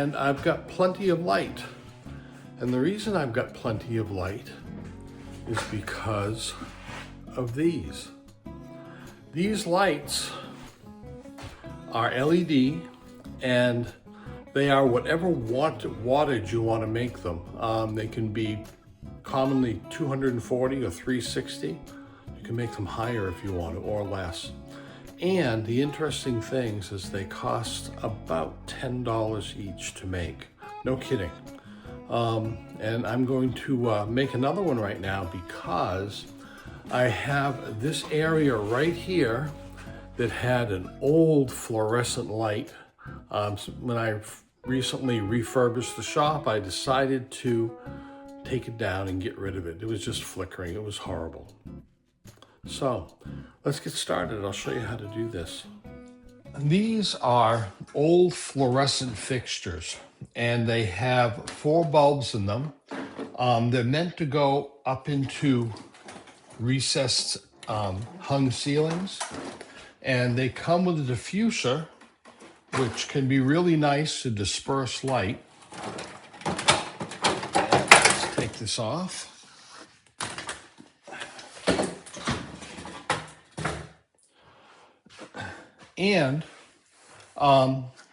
and I've got plenty of light. And the reason I've got plenty of light is because of these. These lights are LED, and they are whatever wattage you want to make them. They can be commonly 240 or 360. You can make them higher if you want to, or less. And the interesting things is they cost about $10 each to make. No kidding. And I'm going to make another one right now because I have this area right here that had an old fluorescent light. When I recently refurbished the shop, I decided to take it down and get rid of it. It was just flickering. It was horrible. So let's get started. I'll show you how to do this. These are old fluorescent fixtures, and they have 4 bulbs in them. They're meant to go up into recessed hung ceilings, and they come with a diffuser, which can be really nice to disperse light. Let's take this off. And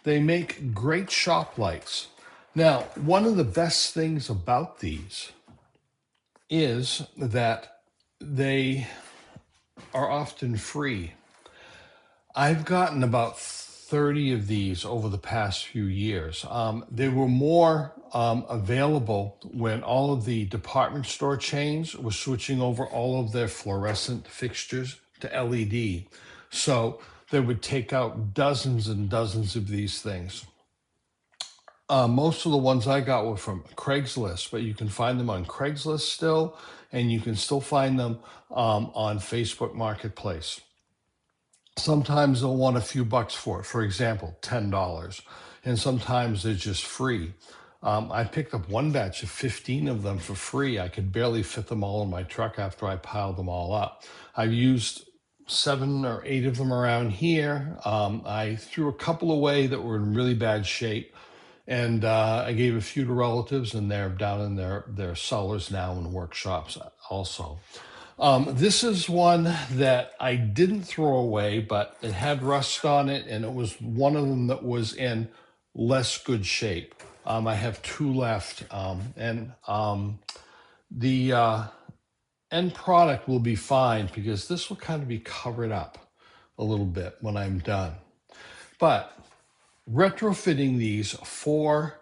they make great shop lights. Now, one of the best things about these is that they are often free. I've gotten about 30 of these over the past few years. They were more available when all of the department store chains were switching over all of their fluorescent fixtures to LED. So they would take out dozens and dozens of these things. Most of the ones I got were from Craigslist, but you can find them on Craigslist still, and you can still find them on Facebook Marketplace. Sometimes they'll want a few bucks for it, for example, $10, and sometimes they're just free. I picked up one batch of 15 of them for free. I could barely fit them all in my truck after I piled them all up. I've used 7 or 8 of them around here. I threw a couple away that were in really bad shape, and I gave a few to relatives, and they're down in their cellars now in workshops also. This is one that I didn't throw away, but it had rust on it, and it was one of them that was in less good shape. I have 2 left, and the end product will be fine because this will kind of be covered up a little bit when I'm done. But retrofitting these 4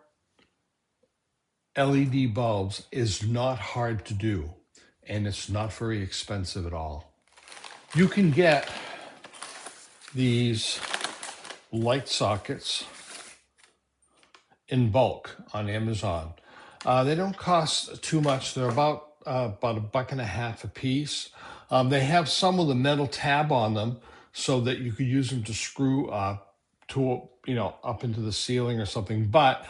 LED bulbs is not hard to do, and it's not very expensive at all. You can get these light sockets in bulk on Amazon. They don't cost too much. They're about $1.50 a piece. They have some with a metal tab on them so that you could use them to screw up into the ceiling or something, but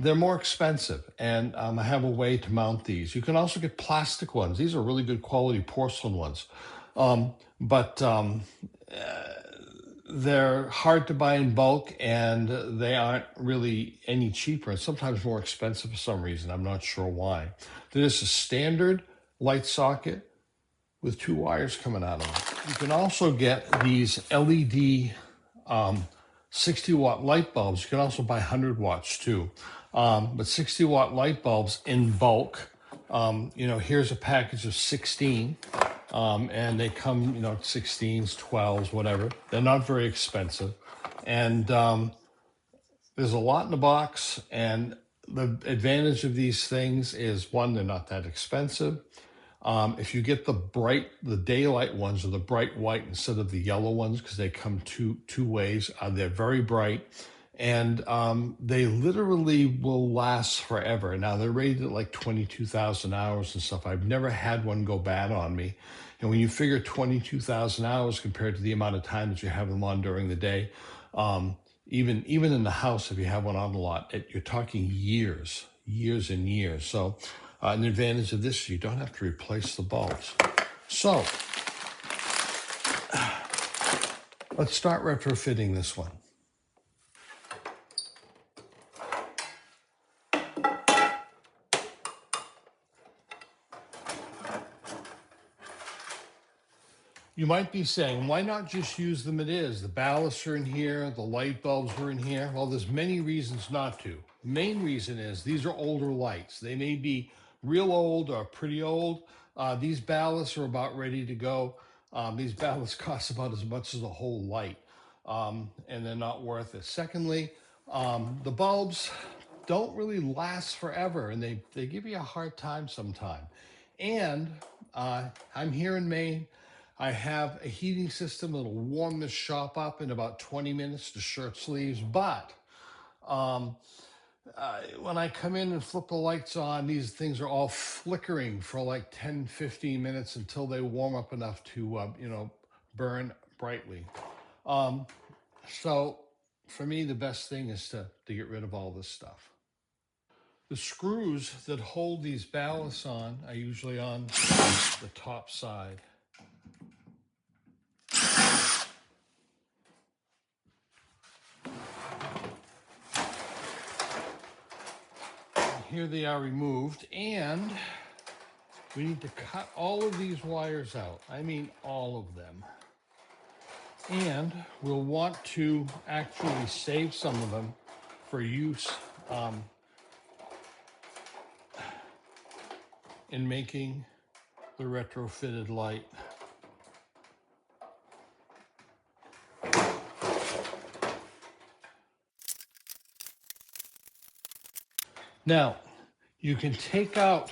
they're more expensive, and I have a way to mount these. You can also get plastic ones. These are really good quality porcelain ones, but they're hard to buy in bulk, and they aren't really any cheaper, and sometimes more expensive for some reason. I'm not sure why. There's a standard light socket with 2 wires coming out of it. You can also get these LED 60-watt light bulbs. You can also buy 100 watts too, but 60-watt light bulbs in bulk. Here's a package of 16. And they come, 16s, 12s, whatever. They're not very expensive. And there's a lot in the box. And the advantage of these things is, one, they're not that expensive. If you get the daylight ones, or the bright white instead of the yellow ones, because they come two ways, they're very bright. And they literally will last forever. Now, they're rated at like 22,000 hours and stuff. I've never had one go bad on me. And when you figure 22,000 hours compared to the amount of time that you have them on during the day, even in the house, if you have one on a lot, you're talking years and years. So an advantage of this, you don't have to replace the bulbs. So let's start retrofitting this one. You might be saying, why not just use them as is? The ballasts are in here, the light bulbs are in here. Well, there's many reasons not to. The main reason is these are older lights. They may be real old or pretty old. These ballasts are about ready to go. These ballasts cost about as much as a whole light, and they're not worth it. Secondly, the bulbs don't really last forever, and they give you a hard time sometime. And I'm here in Maine. I have a heating system that'll warm this shop up in about 20 minutes to shirt sleeves. But um, when I come in and flip the lights on, these things are all flickering for like 10, 15 minutes until they warm up enough to, burn brightly. Um, so for me, the best thing is to get rid of all this stuff. The screws that hold these ballasts on are usually on the top side. Here they are removed, and we need to cut all of these wires out. I mean, all of them. And we'll want to actually save some of them for use in making the retrofitted light. Now, you can take out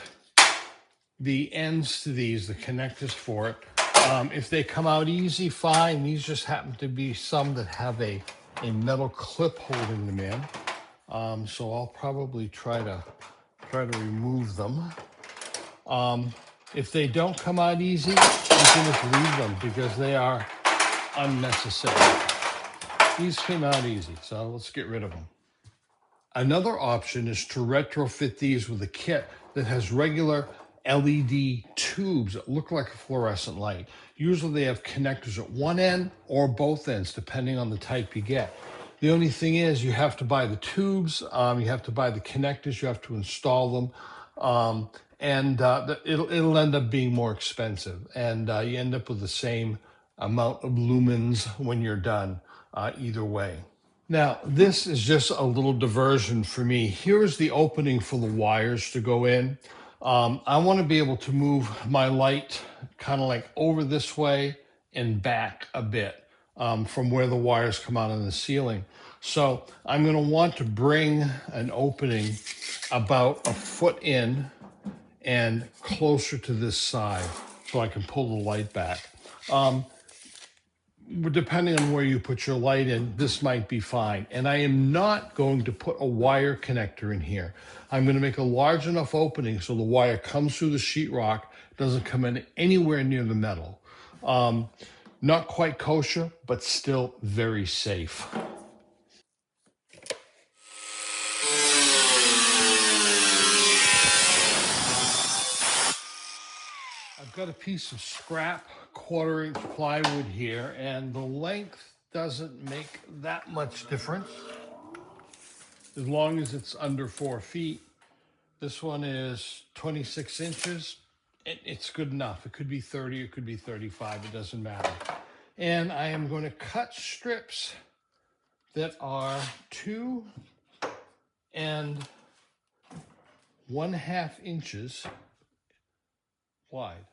the ends to these, the connectors for it. If they come out easy, fine. These just happen to be some that have a metal clip holding them in. So I'll probably try to remove them. If they don't come out easy, you can just leave them because they are unnecessary. These came out easy, so let's get rid of them. Another option is to retrofit these with a kit that has regular LED tubes that look like a fluorescent light. Usually they have connectors at one end or both ends, depending on the type you get. The only thing is you have to buy the tubes, you have to buy the connectors, you have to install them, and it'll end up being more expensive. And you end up with the same amount of lumens when you're done, either way. Now, this is just a little diversion for me. Here's the opening for the wires to go in. I want to be able to move my light kind of like over this way and back a bit from where the wires come out on the ceiling. So I'm going to want to bring an opening about a foot in and closer to this side so I can pull the light back. Depending on where you put your light in, this might be fine. And I am not going to put a wire connector in here. I'm going to make a large enough opening so the wire comes through the sheetrock, doesn't come in anywhere near the metal. Not quite kosher, but still very safe. I've got a piece of scrap 1/4 inch plywood here, and the length doesn't make that much difference as long as it's under 4 feet. This one is 26 inches. It's good enough. It could be 30, it could be 35, it doesn't matter. And I am going to cut strips that are 2 1/2 inches wide.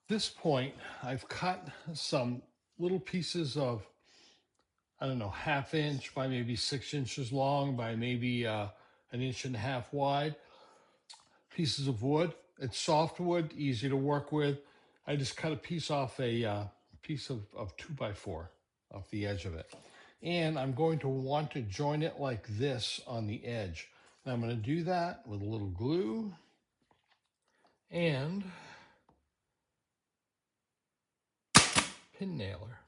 At this point, I've cut some little pieces of, I don't know, 1/2 inch by maybe 6 inches long by maybe 1.5 inches wide pieces of wood. It's soft wood, easy to work with. I just cut a piece off a piece of 2x4 off the edge of it. And I'm going to want to join it like this on the edge. And I'm going to do that with a little glue and pin nailer.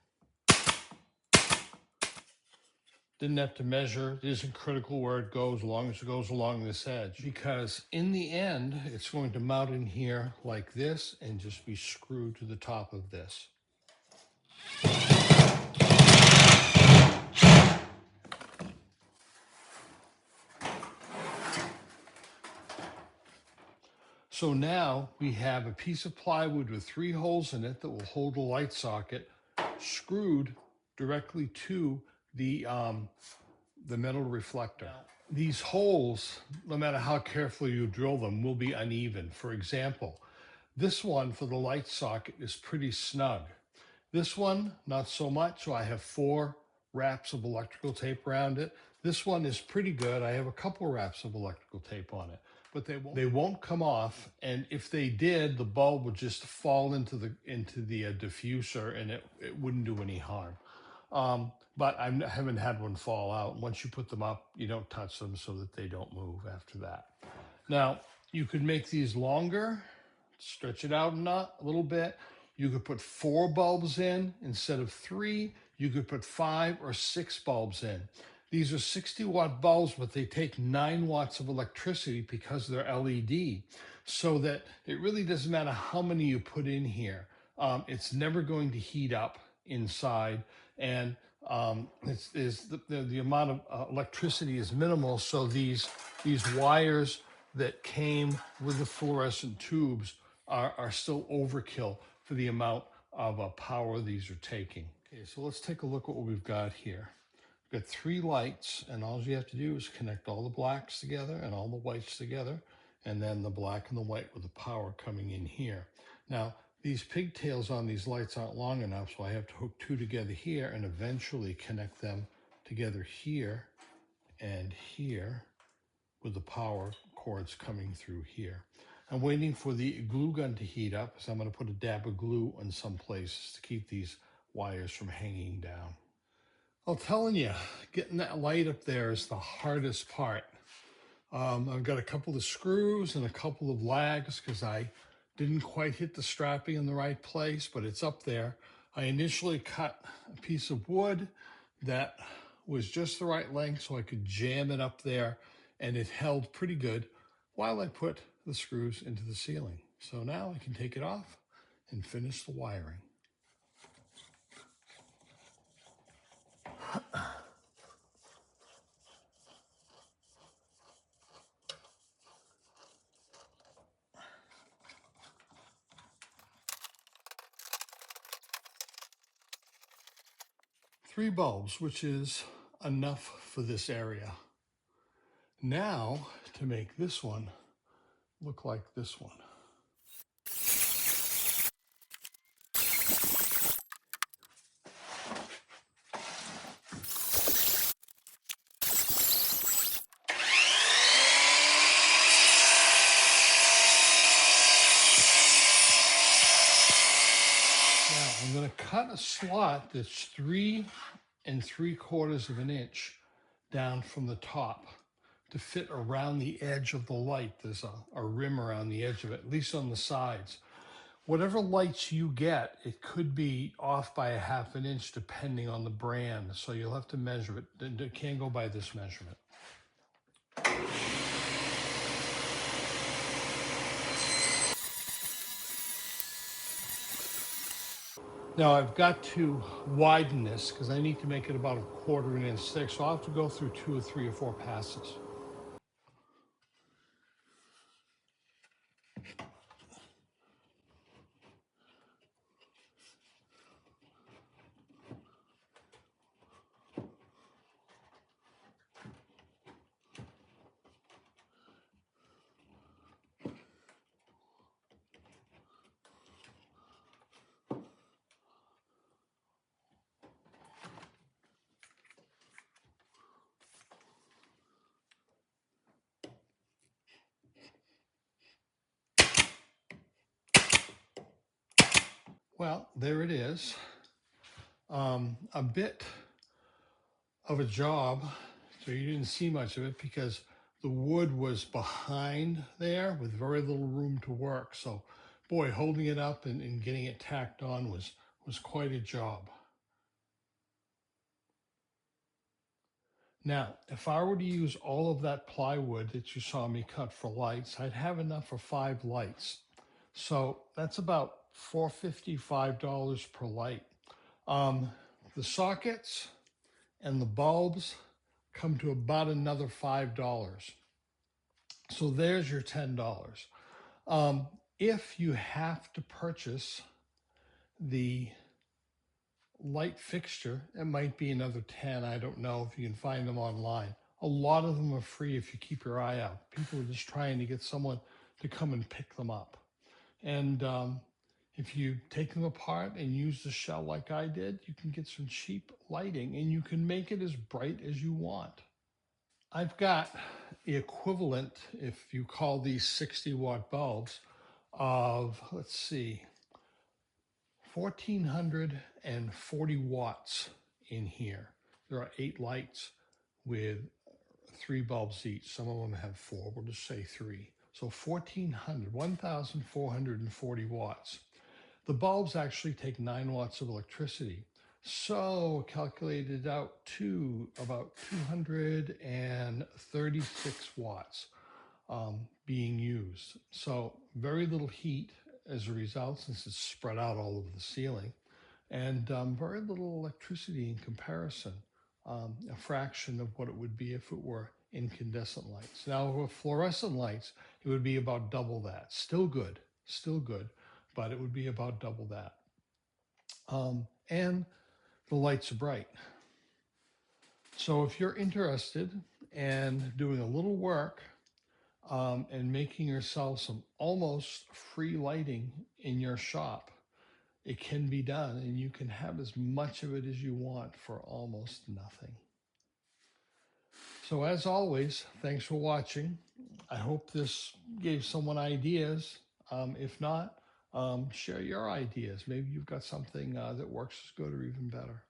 Didn't have to measure. It isn't critical where it goes, as long as it goes along this edge. Because in the end, it's going to mount in here like this and just be screwed to the top of this. So now we have a piece of plywood with 3 holes in it that will hold a light socket screwed directly to the metal reflector. These holes, no matter how carefully you drill them, will be uneven. For example, this one for the light socket is pretty snug. This one, not so much. So I have 4 wraps of electrical tape around it. This one is pretty good. I have a couple wraps of electrical tape on it, but they won't come off. And if they did, the bulb would just fall into the diffuser, and it wouldn't do any harm. But I haven't had one fall out. Once you put them up, you don't touch them so that they don't move after that. Now, you could make these longer, stretch it out a little bit. You could put 4 bulbs in instead of 3. You could put 5 or 6 bulbs in. These are 60-watt bulbs, but they take 9 watts of electricity because they're LED, so that it really doesn't matter how many you put in here. It's never going to heat up inside, and the amount of electricity is minimal. So these wires that came with the fluorescent tubes are still overkill for the amount of power these are taking. Okay, so let's take a look at what we've got here. We've got 3 lights, and all you have to do is connect all the blacks together and all the whites together, and then the black and the white with the power coming in here. Now, these pigtails on these lights aren't long enough, so I have to hook 2 together here and eventually connect them together here and here with the power cords coming through here. I'm waiting for the glue gun to heat up, so I'm going to put a dab of glue in some places to keep these wires from hanging down. I'm telling you, getting that light up there is the hardest part. I've got a couple of screws and a couple of lags because I didn't quite hit the strapping in the right place, but it's up there. I initially cut a piece of wood that was just the right length so I could jam it up there, and it held pretty good while I put the screws into the ceiling. So now I can take it off and finish the wiring. Three bulbs, which is enough for this area. Now to make this one look like this one. Now I'm going to cut a slot that's 3 3/4 of an inch down from the top to fit around the edge of the light. There's a rim around the edge of it, at least on the sides. Whatever lights you get, it could be off by a 1/2 inch depending on the brand. So you'll have to measure it. It can't go by this measurement. Now I've got to widen this because I need to make it about 1/4 inch thick. So I'll have to go through 2 or 3 or 4 passes. Well, there it is. A bit of a job, so you didn't see much of it because the wood was behind there with very little room to work. So, boy, holding it up and getting it tacked on was quite a job. Now, if I were to use all of that plywood that you saw me cut for lights, I'd have enough for 5 lights. So that's about $455 per light. The sockets and the bulbs come to about another $5. So there's your $10. If you have to purchase the light fixture, it might be another 10. I don't know if you can find them online. A lot of them are free if you keep your eye out. People are just trying to get someone to come and pick them up. And if you take them apart and use the shell like I did, you can get some cheap lighting and you can make it as bright as you want. I've got the equivalent, if you call these 60-watt bulbs, of, let's see, 1,440 watts in here. There are 8 lights with 3 bulbs each. Some of them have 4. We'll just say 3. So 1,440 watts. The bulbs actually take 9 watts of electricity. So calculated out to about 236 watts being used. So very little heat as a result, since it's spread out all over the ceiling, and very little electricity in comparison, a fraction of what it would be if it were incandescent lights. Now, with fluorescent lights, it would be about double that. Still good, but it would be about double that. And the lights are bright. So if you're interested in doing a little work and making yourself some almost free lighting in your shop, it can be done, and you can have as much of it as you want for almost nothing. So as always, thanks for watching. I hope this gave someone ideas. If not, share your ideas. Maybe you've got something that works as good or even better.